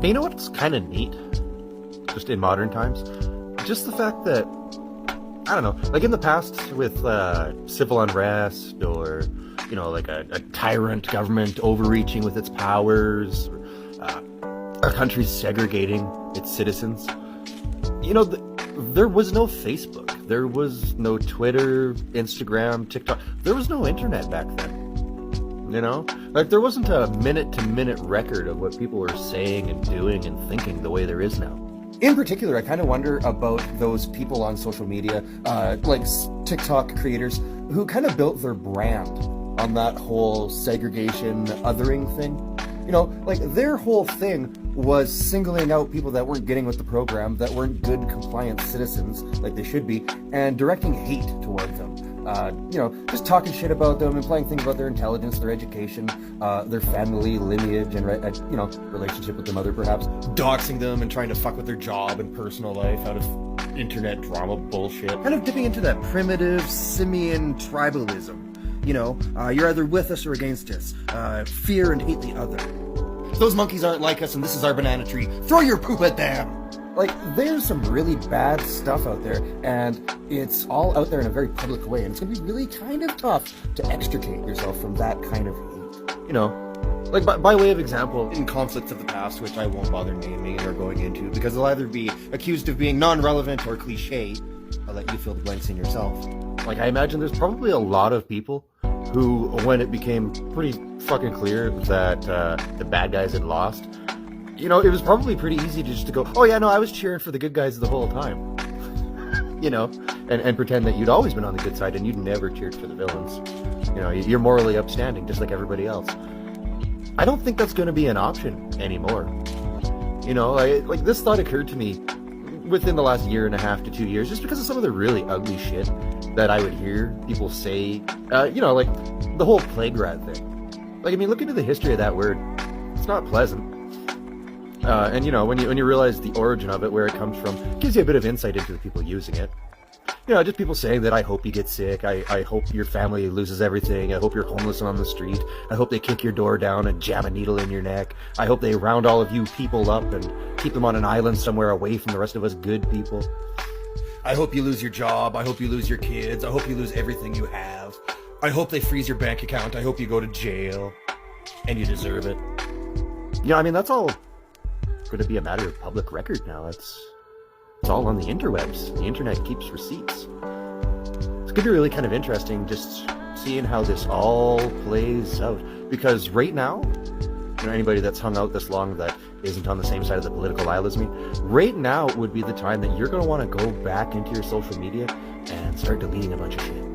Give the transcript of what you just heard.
Hey, you know what's kind of neat, just in modern times? Just the fact that, I don't know, like in the past with civil unrest or, like a tyrant government overreaching with its powers, a country segregating its citizens, there was no Facebook, there was no Twitter, Instagram, TikTok, there was no internet back then. Like there wasn't a minute-to-minute record of what people were saying and doing and thinking the way there is now. In particular, I kind of wonder about those people on social media, like TikTok creators, who kind of built their brand on that whole segregation, othering thing. Like their whole thing was singling out people that weren't getting with the program, that weren't good, compliant citizens like they should be, and directing hate towards them. Just talking shit about them, implying things about their intelligence, their education, their family, lineage, and, relationship with their mother, perhaps. Doxing them and trying to fuck with their job and personal life out of internet drama bullshit. Kind of dipping into that primitive, simian tribalism. You're either with us or against us. Fear and hate the other. Those monkeys aren't like us and this is our banana tree. Throw your poop at them! Like, there's some really bad stuff out there, and it's all out there in a very public way, and it's going to be really kind of tough to extricate yourself from that kind of hate. Like by way of example, in conflicts of the past, which I won't bother naming or going into, because they'll either be accused of being non-relevant or cliche. I'll let you fill the blanks in yourself. Like, I imagine there's probably a lot of people who, when it became pretty fucking clear that the bad guys had lost, it was probably pretty easy to just go, oh yeah, no, I was cheering for the good guys the whole time. And pretend that you'd always been on the good side and you'd never cheered for the villains. You're morally upstanding just like everybody else. I don't think that's going to be an option anymore. Like this thought occurred to me within the last year and a half to 2 years, just because of some of the really ugly shit that I would hear people say, like the whole plague rat thing. Like, look into the history of that word. It's not pleasant. And when you realize the origin of it, where it comes from, it gives you a bit of insight into the people using it. Just people saying that I hope you get sick, I hope your family loses everything, I hope you're homeless and on the street, I hope they kick your door down and jam a needle in your neck, I hope they round all of you people up and keep them on an island somewhere away from the rest of us good people. I hope you lose your job, I hope you lose your kids, I hope you lose everything you have, I hope they freeze your bank account, I hope you go to jail, and you deserve it. That's all going to be a matter of public record now. It's all on the interwebs. The internet keeps receipts. It's going to be really kind of interesting just seeing how this all plays out. Because right now, anybody that's hung out this long that isn't on the same side of the political aisle as me, right now would be the time that you're going to want to go back into your social media and start deleting a bunch of shit.